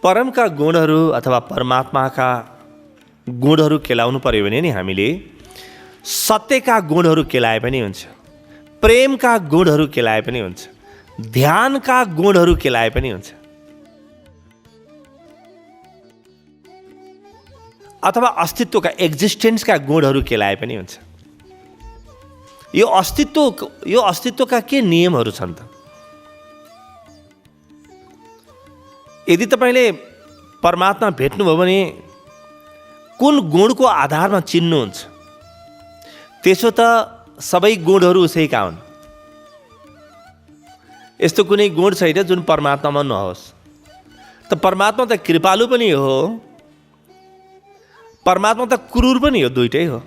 परमका गुणहरू अथवा परमात्माका गुणहरू केलाउनु पर्यो भने नि हामीले सत्यका गुणहरू केलाए पनि हुन्छ, प्रेमका गुणहरू केलाए पनि हुन्छ, ध्यानका गुणहरू केलाए पनि हुन्छ, अथवा अस्तित्वका एक्जिस्टेन्सका गुणहरू केलाए पनि हुन्छ। यो अस्तित्वका के नियमहरू छन् त? यदि तपाईँले परमात्मा भेट्नुभयो भने कुन गुणको आधारमा चिन्नुहुन्छ? त्यसो त सबै गुणहरू उसैका हुन्। यस्तो कुनै गुण छैन जुन परमात्मामा नहोस्। त परमात्मा त कृपालु पनि हो, परमात्मा त क्रूर पनि हो, दुइटै हो।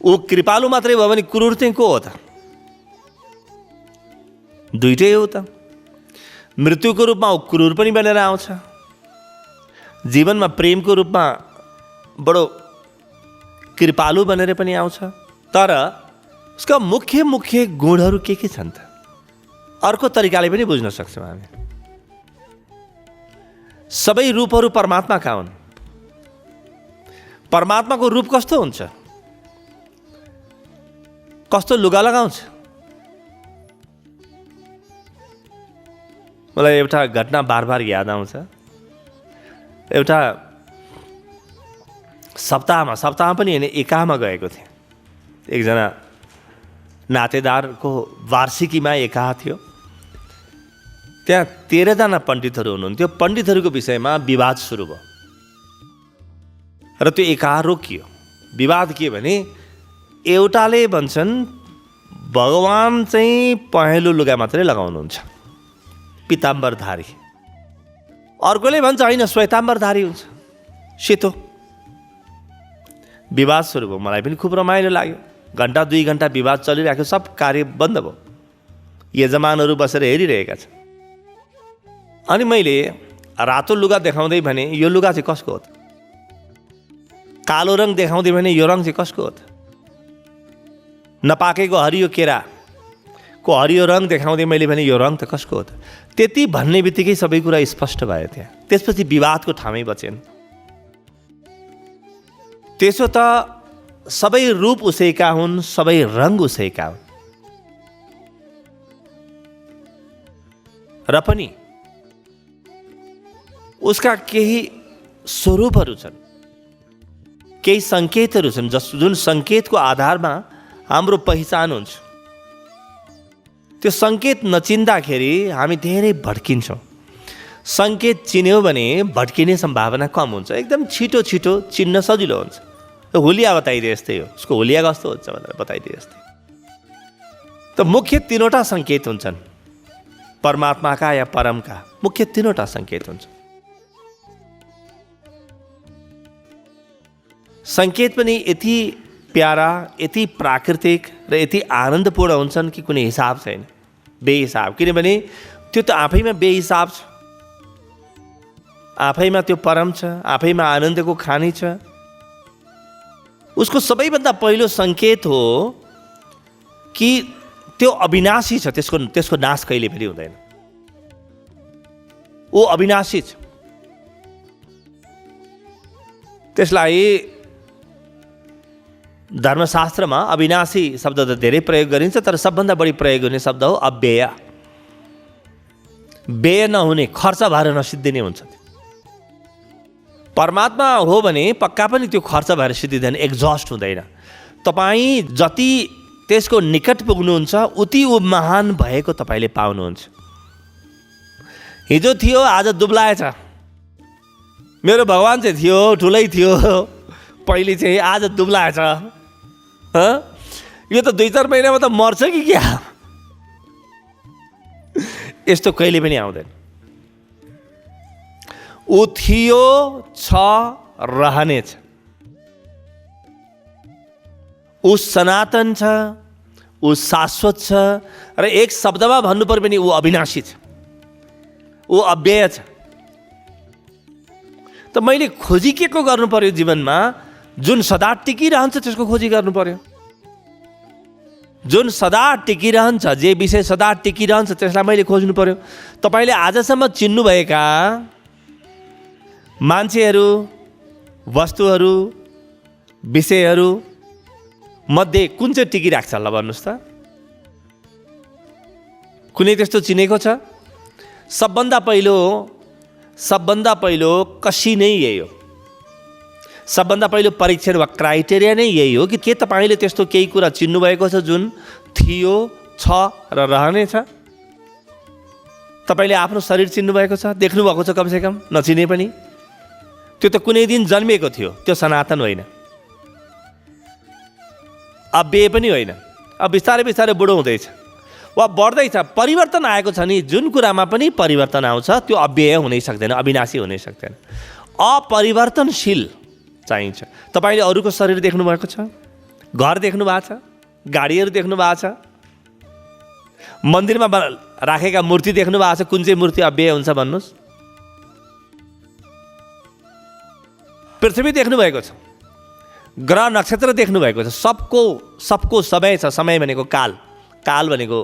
ऊ कृपालु मात्रै भयो भने क्रूर चाहिँ को हो त? दुइटै हो त। मृत्युको रूपमा ऊ क्रूर पनि बनेर आउँछ, जीवनमा प्रेमको रूपमा बडो कृपालु बनेर पनि आउँछ। तर उसका मुख्य मुख्य गुणहरू के छन् त? अर्को तरिकाले पनि बुझ्न सक्छौँ हामी। सबै रूपहरू परमात्माका हुन्। परमात्माको रूप कस्तो हुन्छ? कस्तो लुगा लगाउँछ? मलाई एउटा घटना बार बार याद आउँछ। एउटा सप्ताहमा पनि होइन, एकामा गएको थिएँ। एकजना नातेदारको वार्षिकीमा एकाहा थियो। त्यहाँ 13 जना पण्डितहरू हुनुहुन्थ्यो। पण्डितहरूको विषयमा विवाद सुरु भयो र त्यो एकाहा रोकियो। विवाद के भने एउटाले भन्छन् भगवान चाहिँ पहेँलो लुगा मात्रै लगाउनुहुन्छ, पिताम्बरधारी। अर्कोले भन्छ होइन, श्वेताम्बरधारी हुन्छ, सेतो। विवाद सुरु भयो। मलाई पनि खुब रमाइलो लाग्यो। घन्टा 2 घन्टा विवाद चलिरहेको, सब कार्य बन्द भयो। यजमानहरू बसेर हेरिरहेका छन्। अनि मैले रातो लुगा देखाउँदै भने यो लुगा चाहिँ कसको हो त? कालो रङ देखाउँदै भने यो रङ चाहिँ कसको हो त? नपाकेको हरियो केराको हरियो रङ देखाउँदै मैले भने यो रङ त कसको हो त? त्यति भन्ने बित्तिकै सबै कुरा स्पष्ट भयो त्यहाँ। त्यसपछि विवादको ठामै बचेन। त्यसो त सबै रूप उसैका हुन्, सबै रङ उसैका हुन्। र पनि उसका केही स्वरूपहरू छन्, केही सङ्केतहरू छन्, जुन सङ्केतको आधारमा हाम्रो पहिचान हुन्छ। त्यो सङ्केत नचिन्दाखेरि हामी धेरै भड्किन्छौँ। सङ्केत चिन्यौँ भने भड्किने सम्भावना कम हुन्छ। एकदम छिटो छिटो चिन्न सजिलो हुन्छ। हुलिया बताइदिए जस्तै हो, उसको हुलिया कस्तो हुन्छ भनेर बताइदिए जस्तै। त मुख्य 3वटा सङ्केत हुन्छन् परमात्माका या परमका। मुख्य 3वटा सङ्केत हुन्छ। सङ्केत पनि यति प्यारा, यति प्राकृतिक र यति आनन्दपूर्ण हुन्छन् कि कुनै हिसाब छैन, बेहिसाब। किनभने त्यो त आफैमा बेहिसाब छ, आफैमा त्यो परम छ, आफैमा आनन्दको खानी छ। उसको सबैभन्दा पहिलो सङ्केत हो कि त्यो अविनाशी छ, त्यसको नाश कहिले पनि हुँदैन। ऊ अविनाशी छ। त्यसलाई धर्मशास्त्रमा अविनाशी शब्द त धेरै प्रयोग गरिन्छ, तर सबभन्दा बढी प्रयोग हुने शब्द हो अव्यय। व्यय नहुने, खर्च भएर नसिद्धिने हुन्छ। परमात्मा हो भने पक्का पनि त्यो खर्च भएर सिद्धिँदैन, एक्जस्ट हुँदैन। तपाईँ जति त्यसको निकट पुग्नुहुन्छ उति ऊ महान भएको तपाईँले पाउनुहुन्छ। हिजो थियो, आज दुब्लाएछ। मेरो भगवान चाहिँ थियो, ठुलै थियो पहिले चाहिँ, आज दुब्लाएछ। यो त 2-4 महिनामा त मर्छ कि क्या? यस्तो कहिले पनि आउँदैन। ऊ थियो, छ, रहनेछ। ऊ सनातन छ, ऊ शाश्वत छ, र एक शब्दमा भन्नु पर्यो भने ऊ अविनाशी छ, ऊ अव्यय छ। त मैले खोजी के को गर्नु पर्यो जीवनमा? जुन सदा टिकिरहन्छ त्यसको खोजी गर्नु पर्यो। जुन सदा टिकिरहन्छ, जे विषय सदा टिकिरहन्छ त्यसलाई मैले खोज्नु पर्यो। तपाईँले आजसम्म चिन्नुभएका मान्छेहरू, वस्तुहरू, विषयहरू मध्ये कुन चाहिँ टिकिरहेको छ ल भन्नुहोस् त? कुनै त्यस्तो चिनेको छ? सबभन्दा पहिलो कसी नै यही हो। सबभन्दा पहिलो परीक्षण वा क्राइटेरिया नै यही हो कि के तपाईँले त्यस्तो केही कुरा चिन्नुभएको छ जुन थियो, छ र रहनेछ? तपाईँले आफ्नो शरीर चिन्नुभएको छ, देख्नुभएको छ कमसेकम, नचिने पनि? त्यो त कुनै दिन जन्मिएको थियो, त्यो सनातन होइन, अव्यय पनि होइन। अब बिस्तारै बिस्तारै बुढो हुँदैछ वा बढ्दैछ, परिवर्तन आएको छ नि। जुन कुरामा पनि परिवर्तन आउँछ त्यो अव्यय हुनै सक्दैन, अविनाशी हुनै सक्दैन, अपरिवर्तनशील चाहिन्छ। तपाईँले अरूको शरीर देख्नुभएको छ, घर देख्नु भएको छ, गाडीहरू देख्नु भएको छ, मन्दिरमा राखेका मूर्ति देख्नु भएको छ। कुन चाहिँ मूर्ति अव्यय हुन्छ भन्नुहोस्? पृथ्वी देख्नुभएको छ, ग्रह नक्षत्र देख्नुभएको छ, सबको समय छ। समय भनेको काल, काल भनेको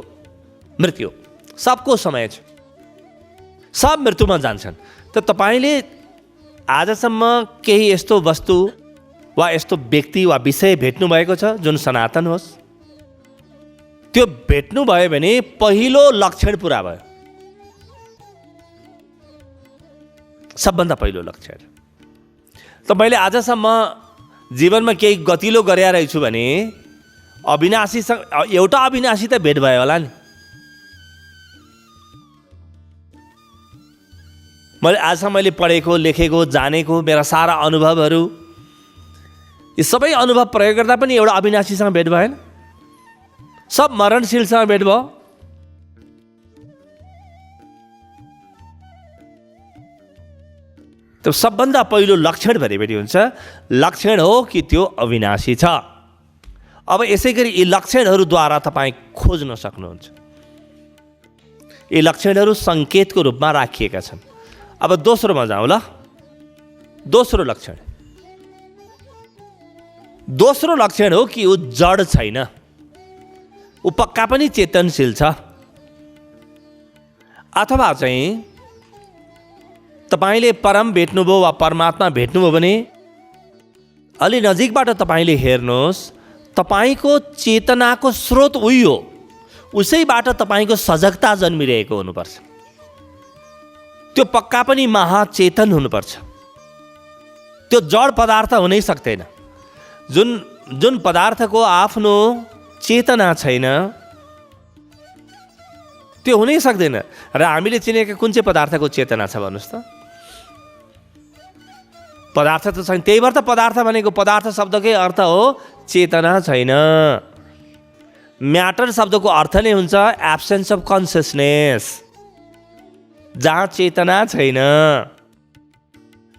मृत्यु, सबको समय छ, सब मृत्युमा जान्छन्। त तपाईँले आजसम्म केही यस्तो वस्तु वा यस्तो व्यक्ति वा विषय भेट्नु भएको छ जुन सनातन होस्? त्यो भेट्नु भयो भने पहिलो लक्षण पुरा भयो, सबभन्दा पहिलो लक्षण। मैले आजसम्म जीवनमा केही गतिलो गरेर रहेछु भने अविनाशीसँग एउटा अविनाशी त भेट भयो होला नि। मैले पढेको, लेखेको, जानेको, मेरा सारा अनुभवहरू, यी सबै अनुभव प्रयोग गर्दा पनि एउटा अविनाशीसँग भेट भएन, सब मरणशीलसँग भेट भयो। त सबभन्दा पहिलो लक्षण भनेपछि हुन्छ, लक्षण हो कि त्यो अविनाशी छ। अब यसै गरी यी लक्षणहरूद्वारा तपाईँ खोज्न सक्नुहुन्छ। यी लक्षणहरू सङ्केतको रूपमा राखिएका छन्। अब दोस्रोमा जाउँ ल। दोस्रो लक्षण हो कि ऊ जड छैन, ऊ पक्का पनि चेतनशील छ। अथवा चाहिँ तपाईँले परम भेट्नुभयो वा परमात्मा भेट्नुभयो भने अलि नजिकबाट तपाईँले हेर्नुहोस्, तपाईँको चेतनाको स्रोत उही हो, उसैबाट तपाईँको सजगता जन्मिरहेको हुनुपर्छ। त्यो पक्का पनि महाचेतन हुनुपर्छ, त्यो जड पदार्थ हुनै सक्दैन। जुन पदार्थको आफ्नो चेतना छैन त्यो हुनै सक्दैन। र हामीले चिनेका कुन चाहिँ पदार्थको चेतना छ भन्नुहोस् त? पदार्थ त छैन। त्यही भएर त पदार्थ भनेको, पदार्थ शब्दकै अर्थ हो चेतना छैन। म्याटर शब्दको अर्थ नै हुन्छ एब्सेन्स अफ कन्सियसनेस, जहाँ चेतना छैन।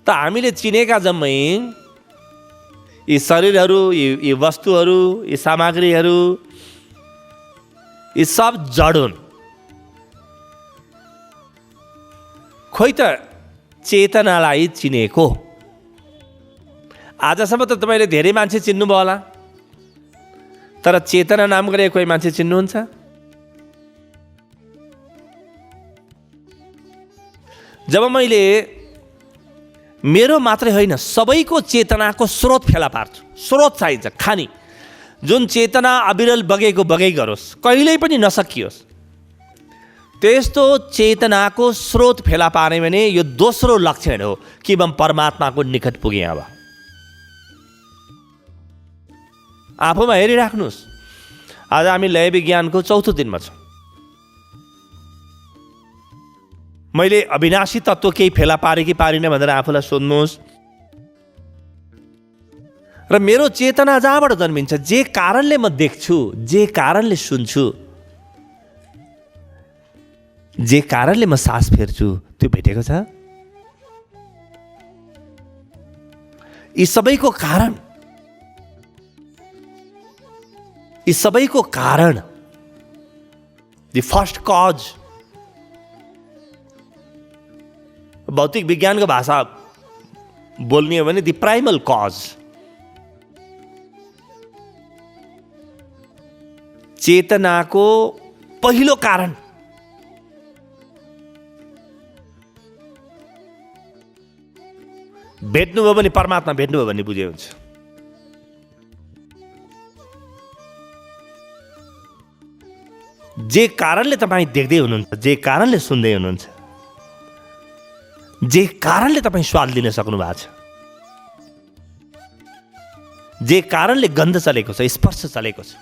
त हामीले चिनेका जम्मै यी शरीरहरू, यी वस्तुहरू, यी सामग्रीहरू, यी सब जड हुन्। खोइ त चेतनालाई चिनेको? आजसम्म त तपाईँले धेरै मान्छे चिन्नुभयो होला, तर चेतना नाम गरेर कोही मान्छे चिन्नुहुन्छ? जब मैले मेरो मात्रै होइन सबैको चेतनाको स्रोत फेला पार्छु, स्रोत चाहिन्छ खानी, जुन चेतना अविरल बगेको बगै गरोस्, कहिल्यै पनि नसकियोस्, त्यस्तो चेतनाको स्रोत फेला पार्ने भने यो दोस्रो लक्षण हो कि म परमात्माको निकट पुगेँ। अब आफूमा हेरिराख्नुहोस्। आज हामी लय विज्ञानको चौथो दिनमा छौँ। मैले अविनाशी तत्त्व केही फेला पारेँ कि पारिनँ भनेर आफूलाई सोध्नुहोस्। र मेरो चेतना जहाँबाट जन्मिन्छ, जे कारणले म देख्छु, जे कारणले सुन्छु, जे कारणले म सास फेर्छु, त्यो भेटेको छ? यी सबैको कारण, दि फर्स्ट कज, भौतिक विज्ञानको भाषा बोल्ने हो भने दि प्राइमल कज, चेतनाको पहिलो कारण, भेट्नुभयो भने परमात्मा भेट्नुभयो भन्ने बुझे हुन्छ। जे कारणले तपाईँ देख्दै हुनुहुन्छ, जे कारणले सुन्दै हुनुहुन्छ, जे कारणले तपाईँ स्वाद लिन सक्नु भएको छ, जे कारणले गन्ध चलेको छ, स्पर्श चलेको छ,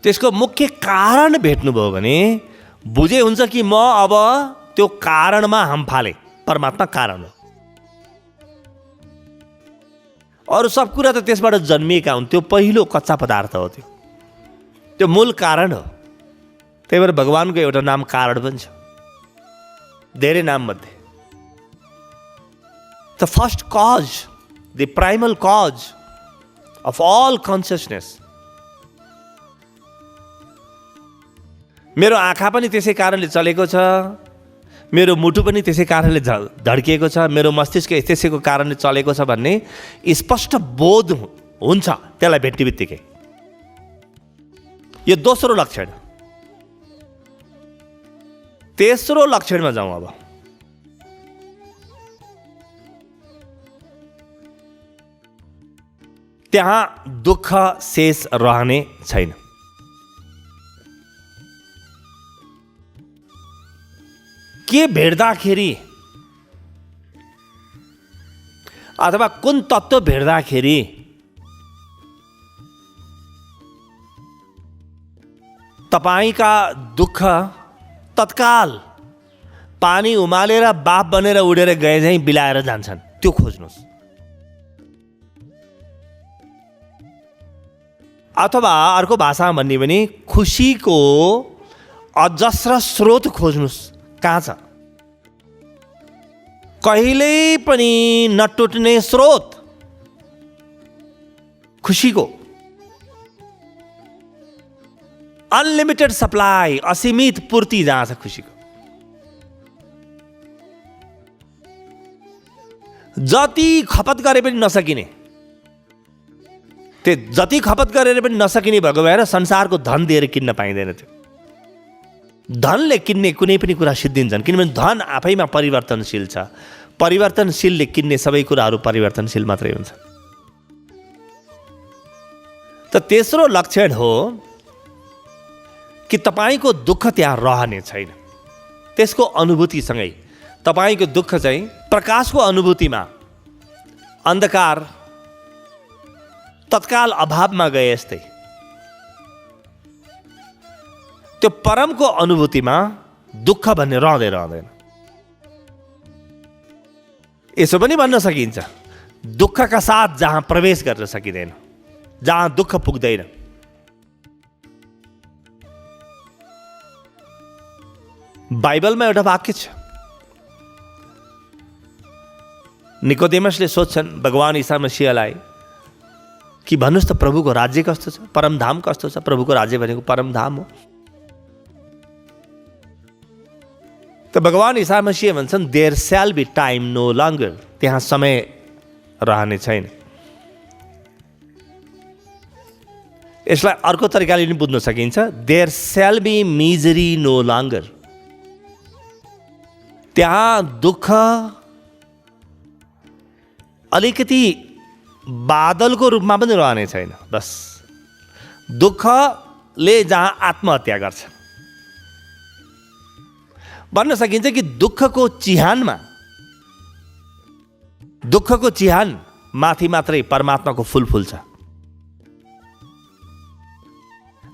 त्यसको मुख्य कारण भेट्नुभयो भने बुझे हुन्छ कि म अब त्यो कारणमा हम फाले। परमात्मा कारण हो, अरू सब कुरा त त्यसबाट जन्मिएका हुन्। त्यो पहिलो कच्चा पदार्थ हो, त्यो मूल कारण हो। त्यही भएर भगवानको एउटा नाम कारण पनि छ, धेरै नाम मध्ये। The first cause, the primal cause of all consciousness. मेरो आँखा पनि त्यसै कारणले चलेको छ, मेरो मुटु पनि त्यसै कारणले धड्किएको छ, मेरो मस्तिष्क त्यसैको कारणले चलेको छ भन्ने स्पष्ट बोध हुन्छ त्यसलाई भेट्ने बित्तिकै। यो दोस्रो लक्षण। तेस्रो लक्षणमा जाउँ अब। त्यहाँ दुःख शेष रहने छैन। के भेट्दाखेरि अथवा कुन तत्त्व भेट्दाखेरि तपाईका दुःख तत्काल पानी उमालेर बाफ बनेर उडेर गए झैँ बिलाएर जान्छन्, त्यो खोज्नुहोस्। अथवा अर्को भाषामा भन्ने भने खुसीको अजस्र स्रोत खोज्नुहोस्। कहाँ छ? कहिल्यै पनि नटुट्ने स्रोत खुसीको। अनलिमिटेड सप्लाई, असीमित पूर्ति जहाँ छ खुसीको। जति खपत गरे पनि नसकिने, त्यो जति खपत गरेर पनि नसकिने भएको भएर संसारको धन दिएर किन्न पाइँदैन। त्यो धनले किन्ने कुनै पनि कुरा सिद्धिन्छन्, किनभने धन आफैमा परिवर्तनशील छ। परिवर्तनशीलले किन्ने सबै कुराहरू परिवर्तनशील मात्रै हुन्छ। त तेस्रो लक्षण हो कि तपाईँको दुःख त्यहाँ रहने छैन। त्यसको अनुभूतिसँगै तपाईँको दुःख चाहिँ प्रकाशको अनुभूतिमा अन्धकार तत्काल अभावमा गए जस्तै, त्यो परमको अनुभूतिमा दुःख भन्ने रहँदैन। यसो पनि भन्न सकिन्छ, दुःखका साथ जहाँ प्रवेश गर्न सकिँदैन, जहाँ दुःख पुग्दैन। बाइबलमा एउटा वाक्य छ, निकोदेमसले सोध्छन् भगवान ईसा मसीहलाई कि भन्नुहोस् त प्रभुको राज्य कस्तो छ, परमधाम कस्तो छ? प्रभुको राज्य भनेको परमधाम हो। त भगवान ईसा मसीह भन्छन् देयर स्याल बी टाइम नो लङ्गर। त्यहाँ समय रहने छैन। यसलाई अर्को तरिकाले पनि बुझ्न सकिन्छ, देयर स्याल बी मिजरी नो लङ्गर। त्यहाँ दुःख अलिकति बादलको रूपमा पनि रहने छैन। बस दुःखले जहाँ आत्महत्या गर्छ, भन्न सकिन्छ कि दुःखको चिहान माथि मात्रै परमात्माको फूल फुल्छ।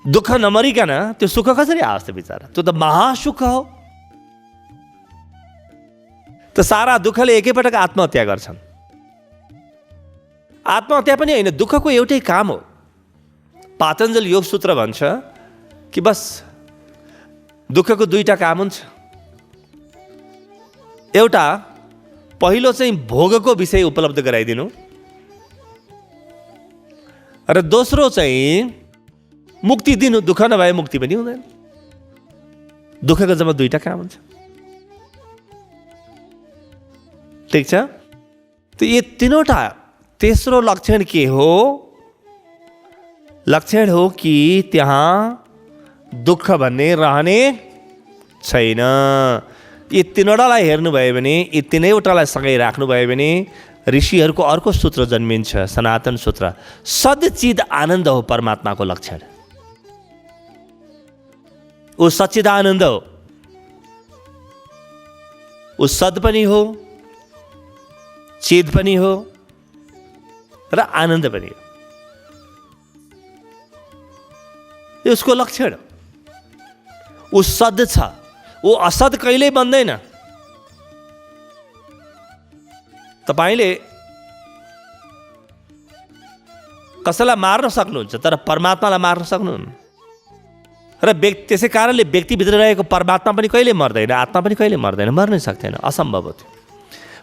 दुःख नमरिकन त्यो सुख कसरी आओस् त बिचारा? त्यो त महासुख हो। त सारा दुःखले एकैपटक आत्महत्या गर्छन्। आत्महत्या पनि होइन, दुःखको एउटै काम हो। पातञ्जल योग सूत्र भन्छ कि बस दुःखको दुईटा काम हुन्छ। एउटा पहिलो चाहिँ भोगको विषय उपलब्ध गराइदिनु, र दोस्रो चाहिँ मुक्ति दिनु। दुःख नभए मुक्ति पनि हुँदैन। दुःखको जम्मा दुईटा काम हुन्छ। ठिक छ? त यो तीनवटा। तेस्रो लक्षण के हो? लक्षण हो कि त्यहाँ दुःख भन्ने रहने छैन। यी तीनवटालाई हेर्नुभयो भने, यी तीनैवटालाई सँगै राख्नुभयो भने ऋषिहरूको अर्को सूत्र जन्मिन्छ, सनातन सूत्र। सदचिद आनन्द हो परमात्माको लक्षण। ऊ सच्चिदानन्द हो, ऊ सद पनि हो, चिद पनि हो र आनन्द पनि हो। यो उसको लक्षण। ऊ सद छ, ऊ असद कहिल्यै बन्दैन। तपाईले कसैलाई मार्न सक्नुहुन्छ तर परमात्मालाई मार्न सक्नुहुन्न। र त्यसै कारणले व्यक्तिभित्र रहेको परमात्मा पनि कहिले मर्दैन, आत्मा पनि कहिले मर्दैन, मर्नै सक्दैन, असम्भव हो त्यो।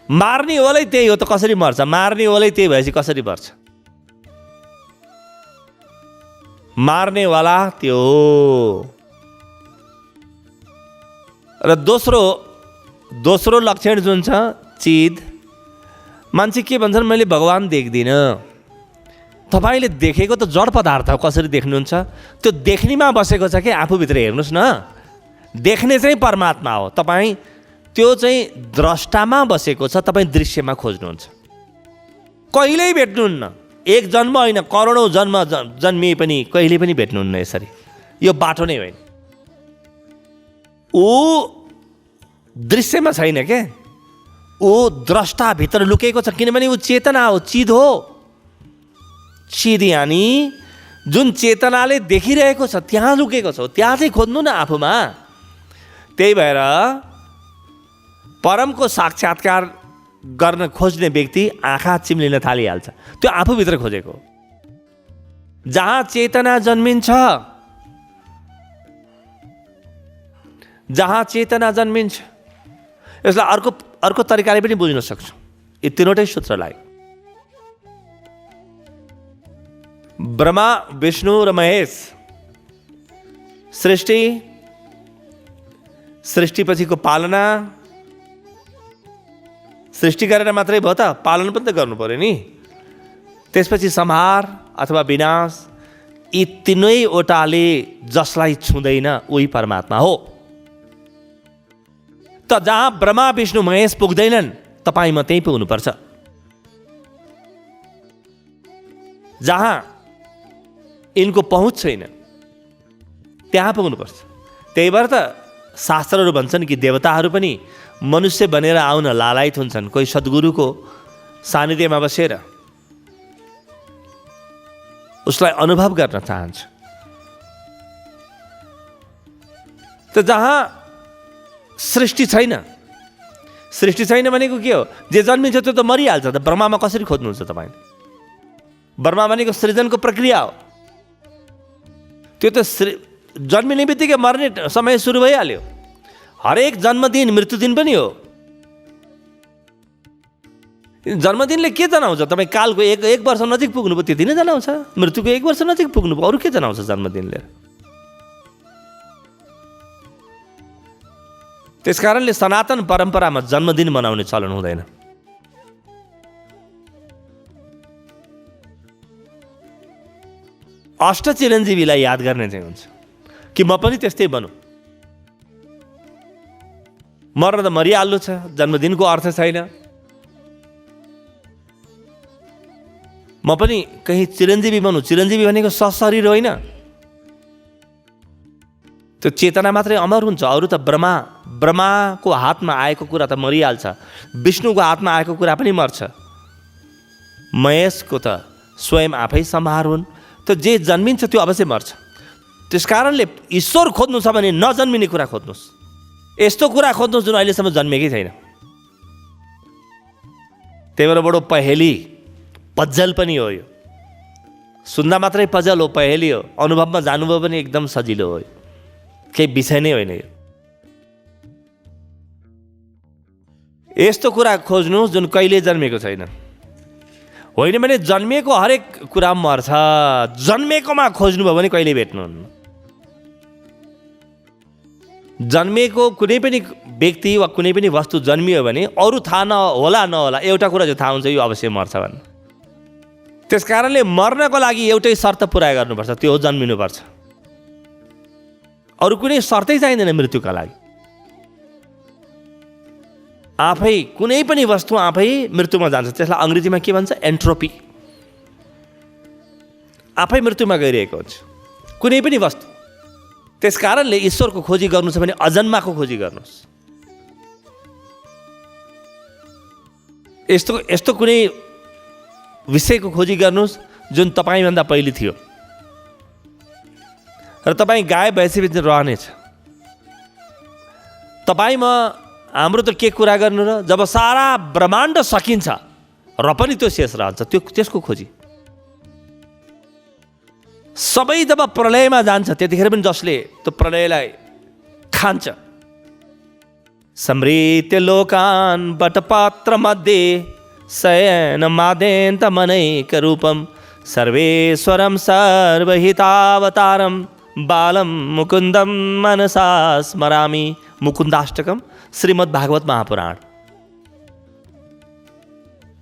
मार्ने वालै त्यही हो त, कसरी मर्छ? मार्ने वालै त्यही भएपछि कसरी मर्छ? मार्नेवाला त्यो हो। र दोस्रो लक्षण जुन छ चिद, मान्छे के भन्छन्, मैले भगवान देख्दिनँ। तपाईँले देखेको त जड पदार्थ हो, कसरी देख्नुहुन्छ? त्यो देख्नेमा बसेको छ कि आफूभित्र हेर्नुहोस् न। देख्ने चाहिँ परमात्मा हो, तपाईँ त्यो चाहिँ द्रष्टामा बसेको छ, तपाईँ दृश्यमा खोज्नुहुन्छ। कहिल्यै भेट्नुहुन्न, एक जन्म होइन करोडौँ जन्म जन्मिए पनि कहिले पनि भेट्नुहुन्न यसरी। यो बाटो नै होइन। ऊ दृश्यमा छैन के, ऊ द्रष्टाभित्र लुकेको छ, किनभने ऊ चेतना हो, चिद हो। चिद यानी जुन चेतनाले देखिरहेको छ त्यहाँ लुकेको छ, त्यहाँ चाहिँ खोज्नु न आफूमा। त्यही भएर परमको साक्षात्कार गर्न खोज्ने व्यक्ति आँखा चिम्लिन थालिहाल्छ, त्यो आफूभित्र खोजेको। जहाँ चेतना जन्मिन्छ, जहाँ चेतना जन्मिन्छ, यसलाई अर्को तरिकाले पनि बुझ्न सक्छौँ यी तीनवटै सूत्रलाई। ब्रह्मा, विष्णु र महेश सृष्टिपछिको पालना। सृष्टि गरेर मात्रै भयो त, पालन पनि त गर्नु पर्यो नि। त्यसपछि संहार अथवा विनाश। यी तीनैवटाले जसलाई छुँदैन उही परमात्मा हो। त जहाँ ब्रह्मा, विष्णु, महेश पुग्दैनन्, तपाईँ म त्यहीँ पुग्नुपर्छ। जहाँ यिनको पहुँच छैन त्यहाँ पुग्नुपर्छ। त्यही भएर त शास्त्रहरू भन्छन् कि देवताहरू पनि मनुष्य बनेर आउन लालायित हुन्छन्, कोही सद्गुरुको सानिध्यमा बसेर उसलाई अनुभव गर्न चाहन्छ। त जहाँ सृष्टि छैन भनेको के हो? जे जन्मिन्छ त्यो त मरिहाल्छ त। ब्रह्मामा कसरी खोज्नुहुन्छ तपाईँले? ब्रह्मा भनेको सृजनको प्रक्रिया हो। त्यो त जन्मिने बित्तिकै मर्ने समय सुरु भइहाल्यो। हरेक जन्मदिन मृत्युदिन पनि हो। जन्मदिनले के जनाउँछ? तपाईँ कालको एक वर्ष नजिक पुग्नुभयो त्यति नै जनाउँछ। मृत्युको 1 वर्ष नजिक पुग्नुभयो, अरू के जनाउँछ जन्मदिनले? त्यस कारणले सनातन परम्परामा जन्मदिन मनाउने चलन हुँदैन। अष्ट चिरञ्जीवीलाई याद गर्ने चाहिँ हुन्छ कि म पनि त्यस्तै बनौँ। मर्न त मरिहाल्नु छ, जन्मदिनको अर्थ छैन। म पनि कहीँ चिरञ्जीवी बनौँ। चिरञ्जीवी भनेको सशरीर होइन, त्यो चेतना मात्रै अमर हुन्छ। अरू त ब्रह्माको हातमा आएको कुरा त मरिहाल्छ, विष्णुको हातमा आएको कुरा पनि मर्छ, महेशको त स्वयं आफै संहार हुन्। त जे जन्मिन्छ त्यो अवश्य मर्छ। त्यस कारणले ईश्वर खोज्नु छ भने नजन्मिने कुरा खोज्नुहोस्। यस्तो कुरा खोज्नुहोस् जुन अहिलेसम्म जन्मेकै छैन। त्यही भएर बडो पहेली पजल पनि हो यो। सुन्दा मात्रै पजल हो, पहेली हो। अनुभवमा जानुभयो भने एकदम सजिलो हो। केही विषय नै होइन यो। यस्तो कुरा खोज्नुहोस् जुन कहिले जन्मेको छैन। होइन भने जन्मिएको हरेक कुरा मर्छ। जन्मेकोमा खोज्नुभयो भने कहिले भेट्नुहुन्न। जन्मेको कुनै पनि व्यक्ति वा कुनै पनि वस्तु जन्मियो भने अरू थाहा नहोला एउटा कुरा चाहिँ थाहा हुन्छ, यो अवश्य मर्छ भन्नु। त्यस कारणले मर्नको लागि एउटै शर्त पुरा गर्नुपर्छ, त्यो हो जन्मिनुपर्छ। अरू कुनै शर्तै चाहिँदैन मृत्युका लागि। आफै कुनै पनि वस्तु आफै मृत्युमा जान्छ। त्यसलाई अङ्ग्रेजीमा के भन्छ? एन्ट्रोपी। आफै मृत्युमा गइरहेको हुन्छ कुनै पनि वस्तु। त्यस कारणले ईश्वरको खोजी गर्नु छ भने अजन्माको खोजी गर्नुहोस्। यस्तो कुनै विषयको खोजी गर्नुहोस् जुन तपाईँभन्दा पहिले थियो र तपाईँ गायब भएपछि रहनेछ। तपाईँमा हाम्रो त के कुरा गर्नु र, जब सारा ब्रह्माण्ड सकिन्छ र पनि त्यो शेष रहन्छ, त्यसको खोजी। सबै जब प्रलयमा जान्छ त्यतिखेर पनि जसले त्यो प्रलयलाई खान्छ। समृत्य लोकान् बटपत्र मध्ये शयन मादेन्त मनैक रूपम सर्वेश्वरम सर्वहितावतारम बालम मुकुन्दम मनसा स्मरामि। मुकुन्दाष्टकम, श्रीमद् भागवत महापुराण।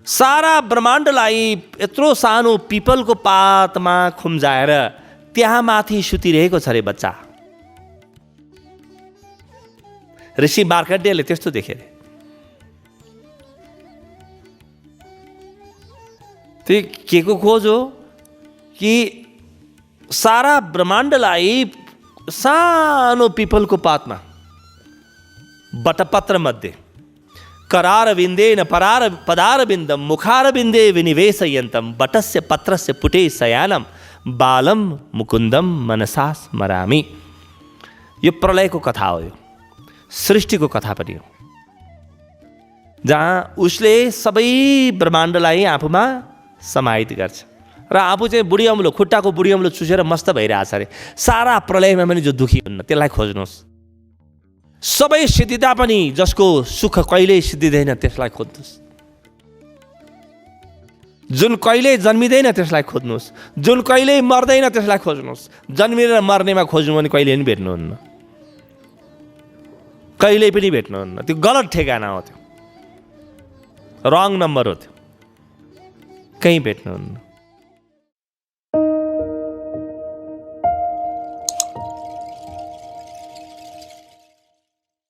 सारा ब्रह्माण्डलाई यत्रो सानो पिपलको पातमा खुम्जाएर त्यहाँ माथि सुतिरहेको छ रे बच्चा। ऋषि मार्कण्डेयले त्यस्तो देखे। त्यो के को खोज हो कि सारा ब्रह्माण्डलाई सानो पिपलको पातमा बटपत्र मध्ये करारविन्देन पदारविन्दम मुखारविन्दे विनिवेशयन्तम बटस्य पत्रस्य पुटे शयानम बालम मुकुन्दम मनसा स्मरामि। यो प्रलयको कथा हो, यो सृष्टिको कथा पनि हो, जहाँ उसले सबै ब्रह्माण्डलाई आफूमा समाहित गर्छ र आफू चाहिँ बुढी अम्लो, खुट्टाको बुढी अम्लो चुसेर मस्त भइरहेछ अरे। सारा प्रलयमा पनि जो दुखी हुन्न त्यसलाई खोज्नुहोस्। सबै सिद्धिदा पनि जसको सुख कहिल्यै सिद्धिँदैन त्यसलाई खोज्नुहोस्। जुन कहिल्यै जन्मिँदैन त्यसलाई खोज्नुहोस्। जुन कहिल्यै मर्दैन त्यसलाई खोज्नुहोस्। जन्मिएर मर्नेमा खोज्नु भने कहिल्यै पनि भेट्नुहुन्न, कहिल्यै पनि भेट्नुहुन्न। त्यो गलत ठेगाना हो, त्यो रङ नम्बर हो, त्यो कहीँ भेट्नुहुन्न।